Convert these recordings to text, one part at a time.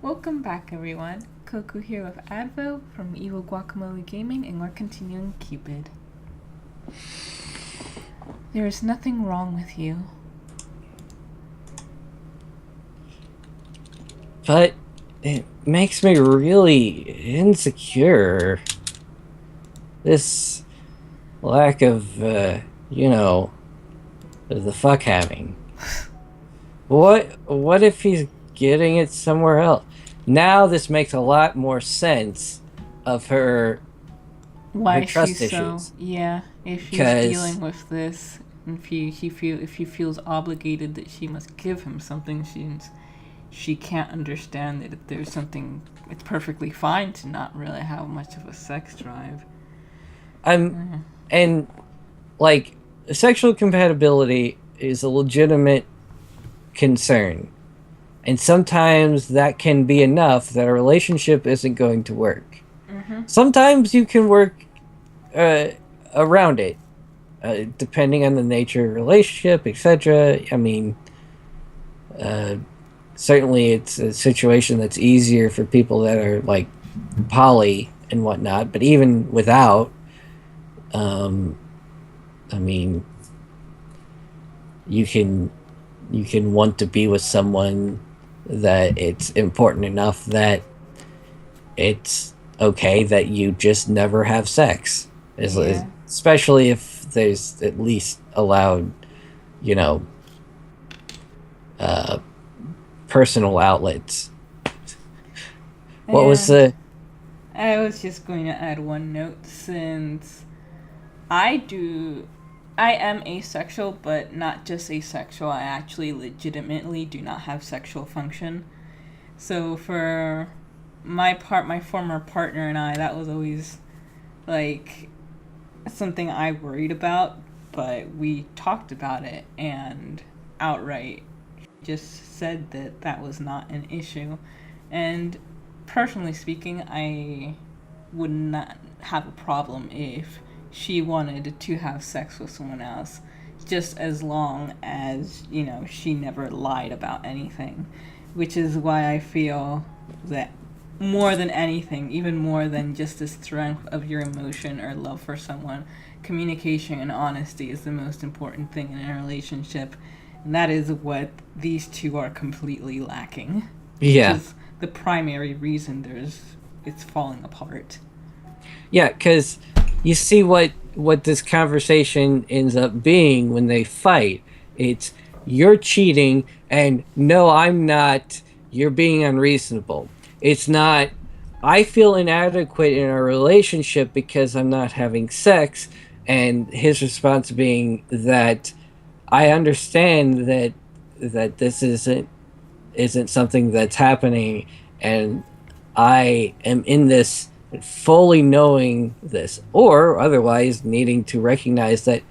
Welcome back, everyone. Coco here with Advo from Evil Guacamole Gaming, and we're continuing Cupid. There is nothing wrong with you. But it makes me really insecure. This lack of, the fuck having. What if he's getting it somewhere else? Now this makes a lot more sense of her Why trust she's so issues. if she's Because dealing with this, and if she feels obligated that she must give him something, she can't understand that if there's something. It's perfectly fine to not really have much of a sex drive. and like sexual compatibility is a legitimate concern. And sometimes that can be enough that a relationship isn't going to work. Sometimes you can work around it, depending on the nature of the relationship, etc. I mean, certainly it's a situation that's easier for people that are like poly and whatnot. But even without, um, I mean, you can want to be with someone that it's important enough that it's okay that you just never have sex, Yeah. especially if there's at least allowed, you know, uh, personal outlets. What was And the? I was just going to add one note since I do. I am asexual, but not just asexual. I actually legitimately do not have sexual function. So for my former partner and I, that was always like something I worried about, but we talked about it and outright just said that that was not an issue. And personally speaking, I would not have a problem if she wanted to have sex with someone else, just as long as, she never lied about anything. Which is why I feel that more than anything, even more than just the strength of your emotion or love for someone, communication and honesty is the most important thing in a relationship. And that is what these two are completely lacking, which Yeah, is the primary reason it's falling apart. yeah, because you see what this conversation ends up being when they fight. It's you're cheating, and no, I'm not. You're being unreasonable. It's not. I feel inadequate in our relationship because I'm not having sex, and his response being that I understand that this isn't something that's happening, and I am in this fully knowing this, or otherwise needing to recognize that,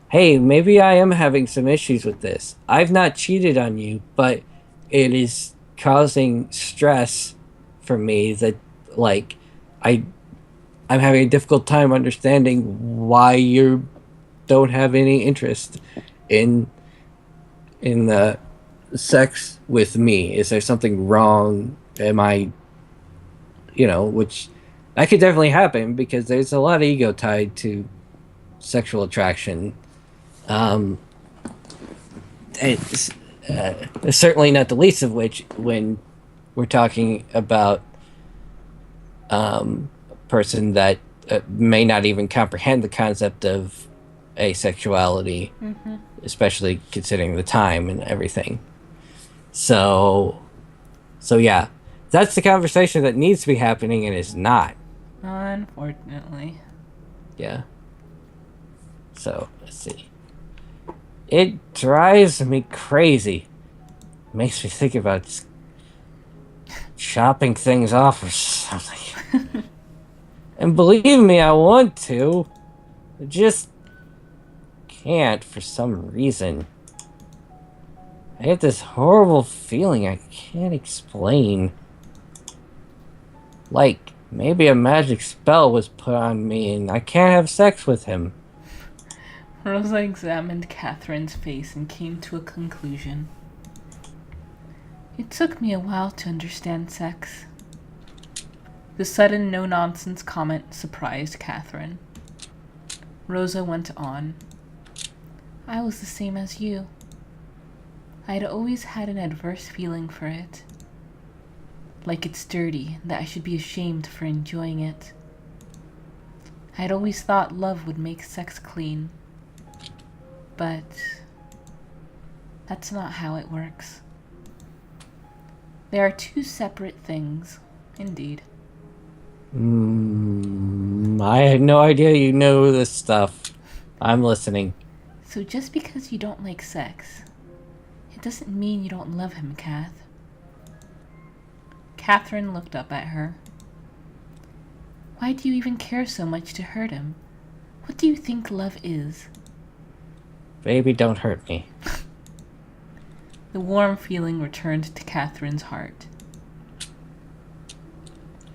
hey, maybe I am having some issues with this. I've not cheated on you, but it is causing stress for me that, like, I I'm having a difficult time understanding why you don't have any interest in the sex with me. Is there something wrong? Am I, which that could definitely happen because there's a lot of ego tied to sexual attraction. Um, it's certainly not the least of which when we're talking about a person that may not even comprehend the concept of asexuality, especially considering the time and everything. So, so yeah, that's the conversation that needs to be happening and is not. Unfortunately. Yeah. So let's see. It drives me crazy. Makes me think about just chopping things off or something. And believe me, I want to. I just can't for some reason. I get this horrible feeling I can't explain. Like, maybe a magic spell was put on me and I can't have sex with him. Rosa examined Catherine's face and came to a conclusion. It took me a while to understand sex. The sudden no-nonsense comment surprised Catherine. Rosa went on. I was the same as you. I'd always had an adverse feeling for it. Like it's dirty, that I should be ashamed for enjoying it. I'd always thought love would make sex clean. But that's not how it works. There are two separate things, indeed. I had no idea you know this stuff. I'm listening. So just because you don't like sex, it doesn't mean you don't love him, Kath. Catherine looked up at her. Why do you even care so much to hurt him? What do you think love is? Baby, don't hurt me. The warm feeling returned to Catherine's heart.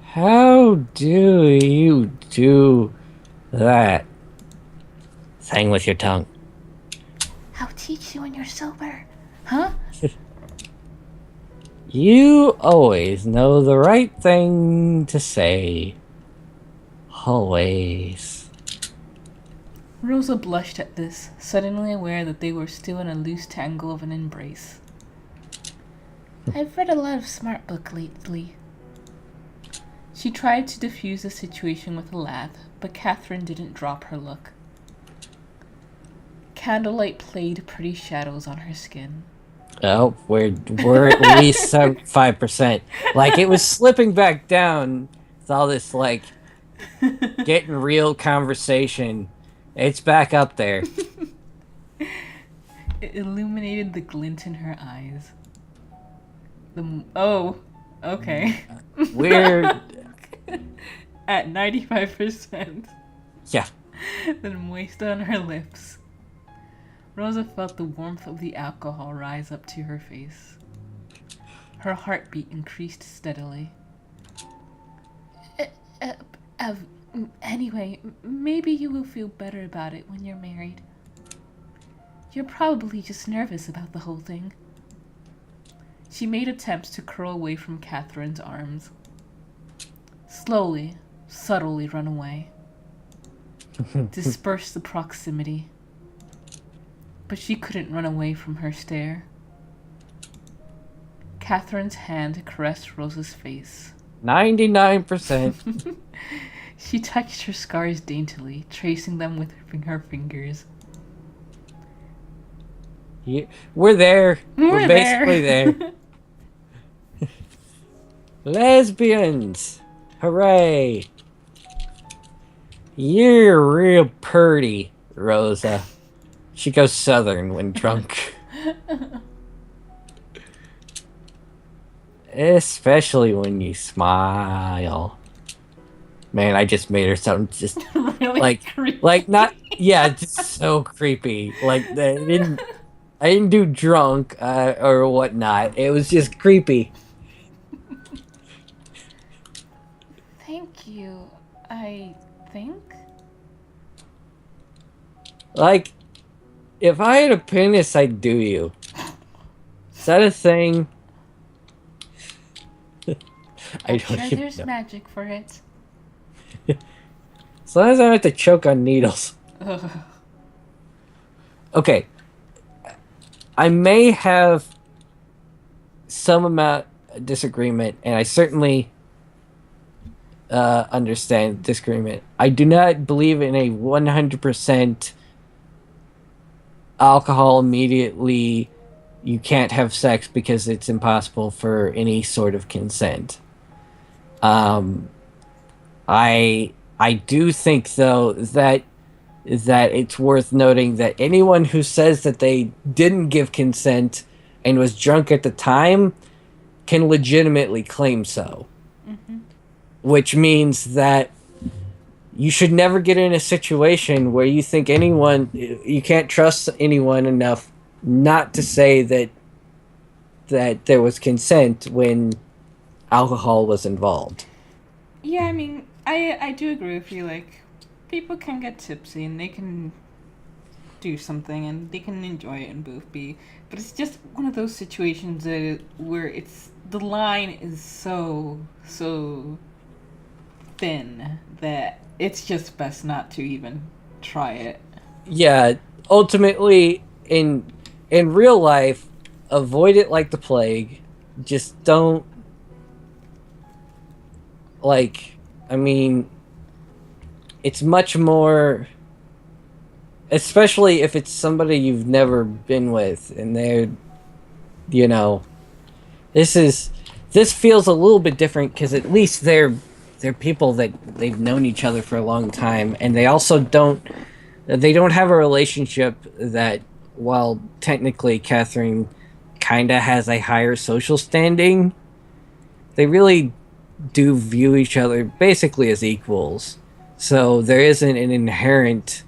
How do you do that thing with your tongue? I'll teach you when you're sober. Huh? You always know the right thing to say. Always. Rosa blushed at this, suddenly aware that they were still in a loose tangle of an embrace. I've read a lot of smart book lately. She tried to diffuse the situation with a laugh, but Catherine didn't drop her look. Candlelight played pretty shadows on her skin. Oh, we're at least 5%. Like, it was slipping back down with all this, like, getting real conversation. It's back up there. It illuminated the glint in her eyes. Oh, okay. We're... At 95%. Yeah. Then moist on her lips. Rosa felt the warmth of the alcohol rise up to her face. Her heartbeat increased steadily. Anyway, maybe you will feel better about it when you're married. You're probably just nervous about the whole thing. She made attempts to curl away from Catherine's arms. Slowly, subtly run away. Disperse the proximity. But she couldn't run away from her stare. Catherine's hand caressed Rosa's face. 99%. She touched her scars daintily, tracing them with her fingers. Yeah, we're there. We're basically there. Lesbians! Hooray! You're real purty, Rosa. She goes southern when drunk. Especially when you smile. Man, I just made her sound just Really creepy. like not just so creepy. Like I didn't do drunk or whatnot. It was just creepy. Thank you, I think. Like, if I had a penis, I'd do you. Is that a thing? I don't Sure, even there's know. magic for it. As long as I don't have to choke on needles. Ugh. Okay. I may have some amount of disagreement, and I certainly understand disagreement. I do not believe in a 100% alcohol immediately. You can't have sex because it's impossible for any sort of consent. I do think though that it's worth noting that anyone who says that they didn't give consent and was drunk at the time can legitimately claim so. Mm-hmm. Which means that you should never get in a situation where you think you can't trust anyone enough not to say that there was consent when alcohol was involved. Yeah, I mean, I do agree with you. Like, people can get tipsy and they can do something and they can enjoy it and both be. But it's just one of those situations where it's the line is so thin that it's just best not to even try it. Yeah, ultimately, in real life, avoid it like the plague. Just don't, like, I mean, it's much more, especially if it's somebody you've never been with and they're, you know, this is this feels a little bit different because at least they're people that they've known each other for a long time, and they don't have a relationship that, while technically Catherine kind of has a higher social standing, they really do view each other basically as equals. So there isn't an inherent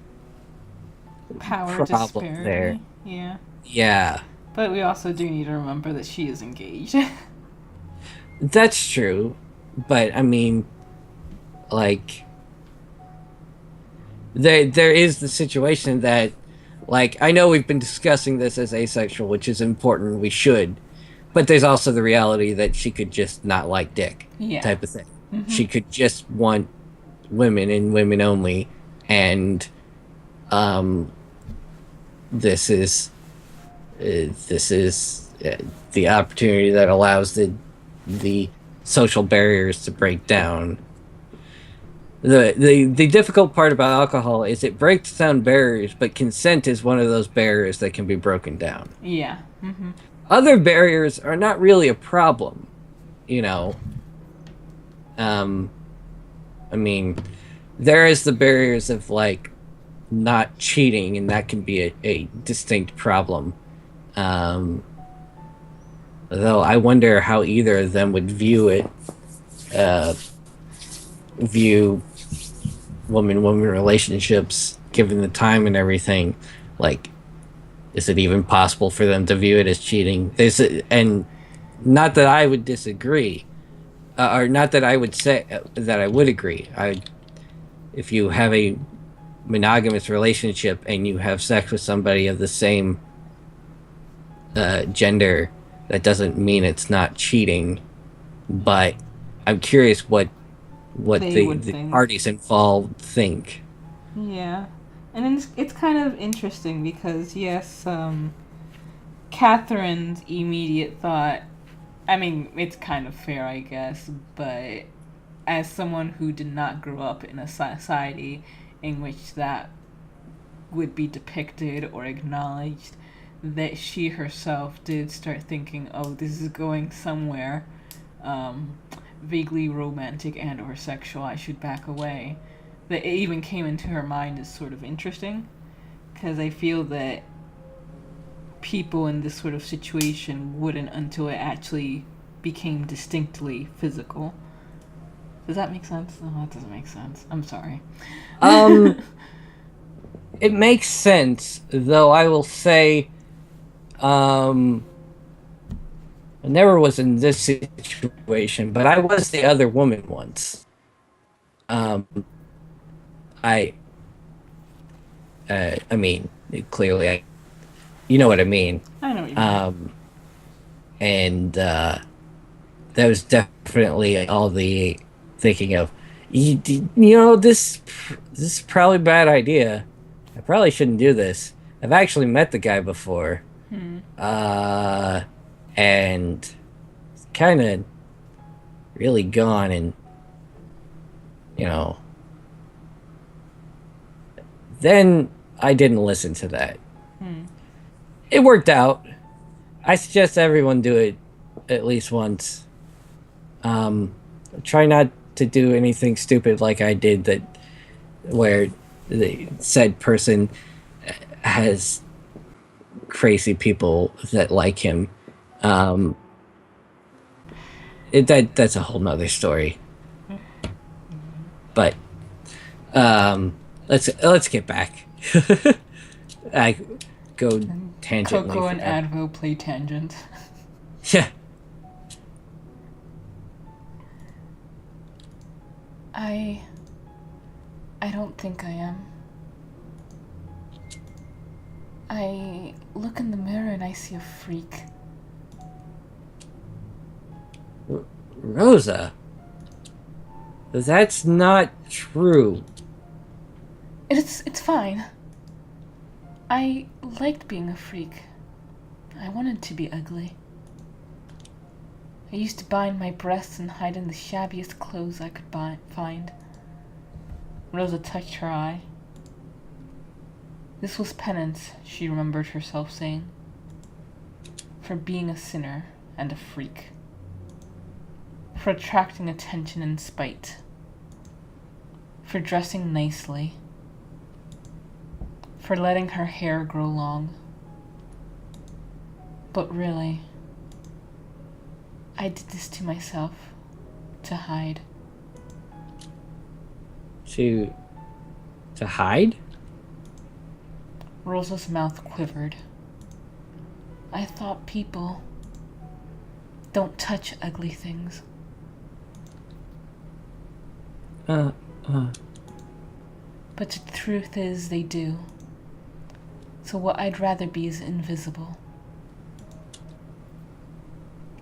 Power problem there. disparity. Yeah. Yeah, But we also do need to remember that she is engaged. that's true. But I mean, like, there is the situation that, like, I know we've been discussing this as asexual, which is important. We should, but there's also the reality that she could just not like dick, Yeah. type of thing. Mm-hmm. She could just want women and women only, and um, this is the opportunity that allows the social barriers to break down. The difficult part about alcohol is it breaks down barriers, but consent is one of those barriers that can be broken down. Yeah. Mm-hmm. Other barriers are not really a problem, you know. Um, I mean, there is the barriers of, like, not cheating, and that can be a distinct problem. Um, though I wonder how either of them would uh, view woman-woman relationships, given the time and everything. Like, is it even possible for them to view it as cheating? And not that I would disagree, or not that I would say that I would agree. If you have a monogamous relationship and you have sex with somebody of the same gender, that doesn't mean it's not cheating. But I'm curious what They would the think. parties involved think. Yeah. And it's kind of interesting because, yes, Catherine's immediate thought, I mean, it's kind of fair, I guess, but as someone who did not grow up in a society in which that would be depicted or acknowledged, that she herself did start thinking, oh, this is going somewhere um, vaguely romantic and or sexual, I should back away. That it even came into her mind is sort of interesting, because I feel that people in this sort of situation wouldn't until it actually became distinctly physical. Does that make sense? No, that doesn't make sense. I'm sorry. Um, it makes sense, though I will say, um, I never was in this situation, but I was the other woman once. Um, I, I mean, you know what I mean. I know what you mean. And that was definitely all the thinking of, this is probably a bad idea. I probably shouldn't do this. I've actually met the guy before, and kind of really gone, and you know. Then I didn't listen to that. It worked out. I suggest everyone do it at least once. Try not to do anything stupid like I did, that where the said person has crazy people that like him. That's a whole nother story. But let's get back. I go tangentially. Coco and Advo play tangent. Yeah. I don't think I am. I look in the mirror and I see a freak. Rosa, that's not true. It's fine. I liked being a freak. I wanted to be ugly. I used to bind my breasts and hide in the shabbiest clothes I could find. Rosa touched her eye. This was penance, she remembered herself saying, for being a sinner and a freak, for attracting attention and spite, for dressing nicely, for letting her hair grow long. But really, I did this to myself, to hide. To hide? Rosa's mouth quivered. I thought people don't touch ugly things. But the truth is they do. So what I'd rather be is invisible.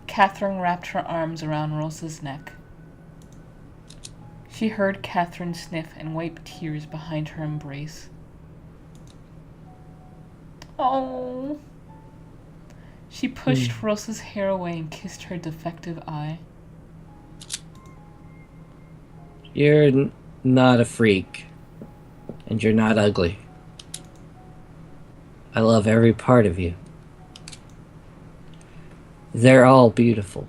Catherine wrapped her arms around Rosa's neck. She heard Catherine sniff and wipe tears behind her embrace. Oh. She pushed Rosa's hair away and kissed her defective eye. You're not a freak. And you're not ugly. I love every part of you. They're all beautiful.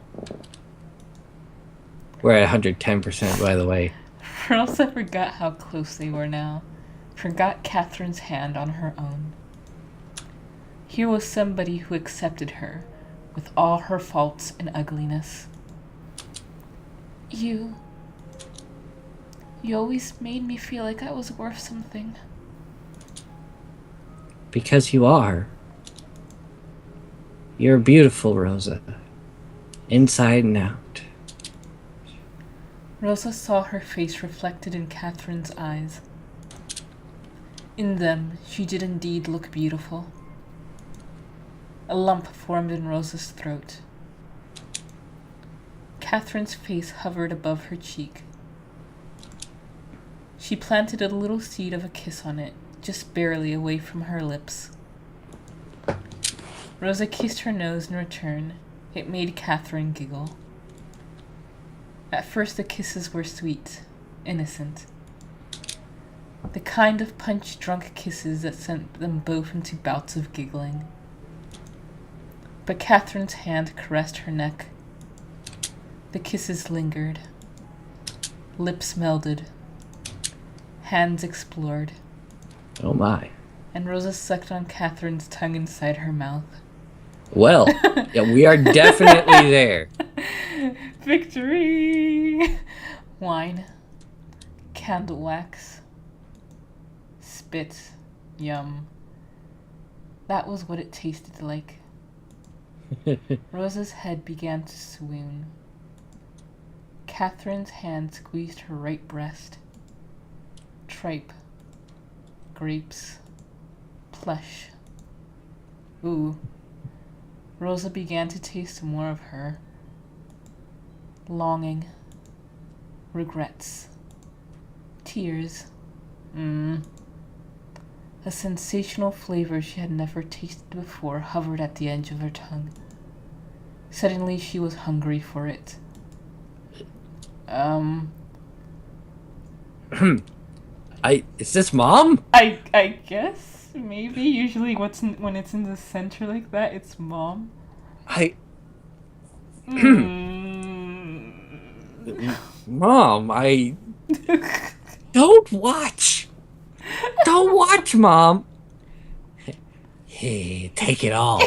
We're at 110%, by the way. Rosa forgot how close they were now. Forgot Catherine's hand on her own. Here was somebody who accepted her, with all her faults and ugliness. You always made me feel like I was worth something. Because you are. You're beautiful, Rosa. Inside and out. Rosa saw her face reflected in Catherine's eyes. In them, she did indeed look beautiful. A lump formed in Rosa's throat. Catherine's face hovered above her cheek. She planted a little seed of a kiss on it, just barely away from her lips. Rosa kissed her nose in return. It made Catherine giggle. At first the kisses were sweet, innocent. The kind of punch-drunk kisses that sent them both into bouts of giggling. But Catherine's hand caressed her neck. The kisses lingered. Lips melded. Hands explored. Oh my. And Rosa sucked on Catherine's tongue inside her mouth. Well, yeah, we are definitely there. Victory! Wine. Candle wax. Spit. Yum. That was what it tasted like. Rosa's head began to swoon. Catherine's hand squeezed her right breast. Tripe. Grapes. Plush. Ooh. Rosa began to taste more of her. Longing. Regrets. Tears. A sensational flavor she had never tasted before hovered at the edge of her tongue. Suddenly she was hungry for it. Is this Mom? I guess maybe usually when it's in the center like that, it's Mom. Mom, don't watch. Don't watch, Mom. Hey, take it all.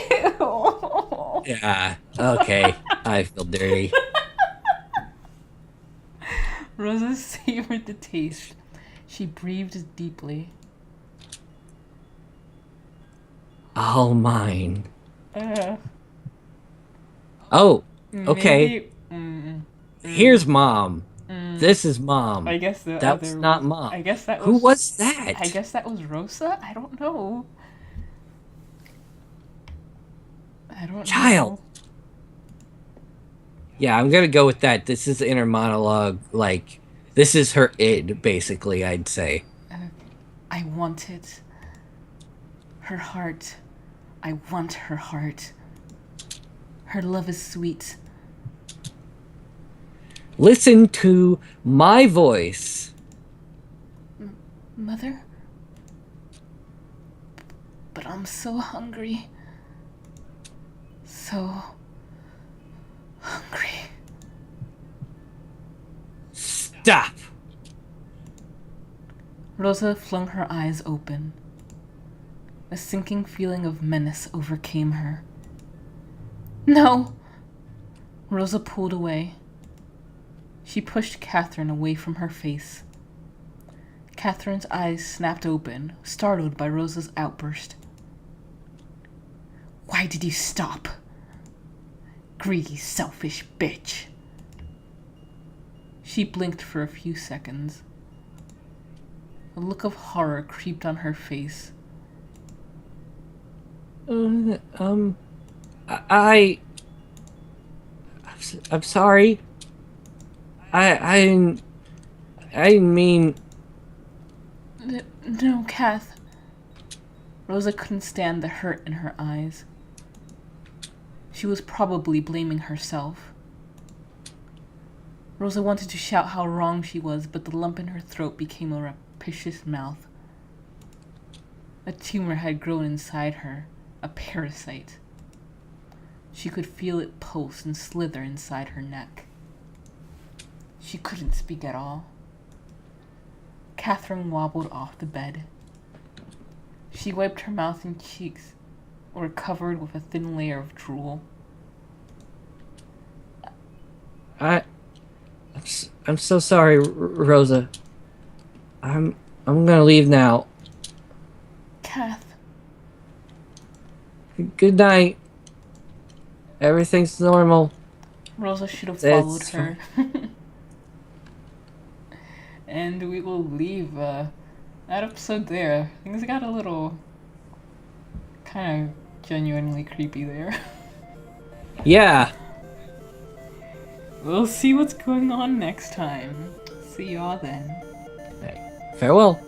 Yeah, okay. I feel dirty. Rosa savored the taste. She breathed deeply. All mine. Oh, okay. Here's Mom. This is Mom. I guess that's not Mom. I guess that was. Who was that? I guess that was Rosa. I don't know. I don't Child. know. Yeah, I'm gonna go with that. This is inner monologue. Like, this is her id, basically, I'd say. I want it. Her heart. I want her heart. Her love is sweet. Listen to my voice. Mother? But I'm so hungry. So hungry. Stop! Rosa flung her eyes open. A sinking feeling of menace overcame her. No! Rosa pulled away. She pushed Catherine away from her face. Catherine's eyes snapped open, startled by Rosa's outburst. Why did you stop? Greedy, selfish bitch. She blinked for a few seconds. A look of horror creeped on her face. I'm sorry. I didn't mean. No, Kath. Rosa couldn't stand the hurt in her eyes. She was probably blaming herself. Rosa wanted to shout how wrong she was, but the lump in her throat became a rapacious mouth. A tumor had grown inside her, a parasite. She could feel it pulse and slither inside her neck. She couldn't speak at all. Catherine wobbled off the bed. She wiped her mouth and cheeks, were covered with a thin layer of drool. I'm so sorry, Rosa. I'm gonna leave now. Kath. Good night. Everything's normal. Rosa should have followed It's her. And we will leave that episode there. Things got a little kind of genuinely creepy there. Yeah. We'll see what's going on next time. See y'all then. Farewell.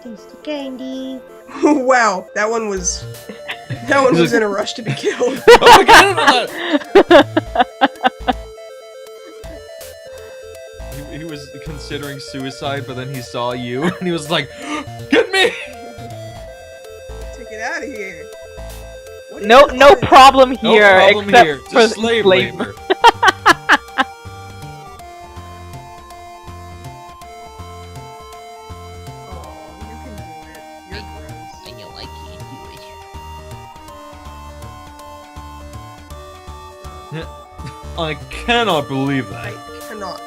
Tasty candy. Wow, that one was in a rush to be killed. Oh my god! He was considering suicide, but then he saw you, and he was like, "Get me!" Take it out of here. No problem here, No problem except here. for Just slave enslavement. labor. Oh, you can do it. You're gross. I know I can't do it. I cannot believe that. I cannot.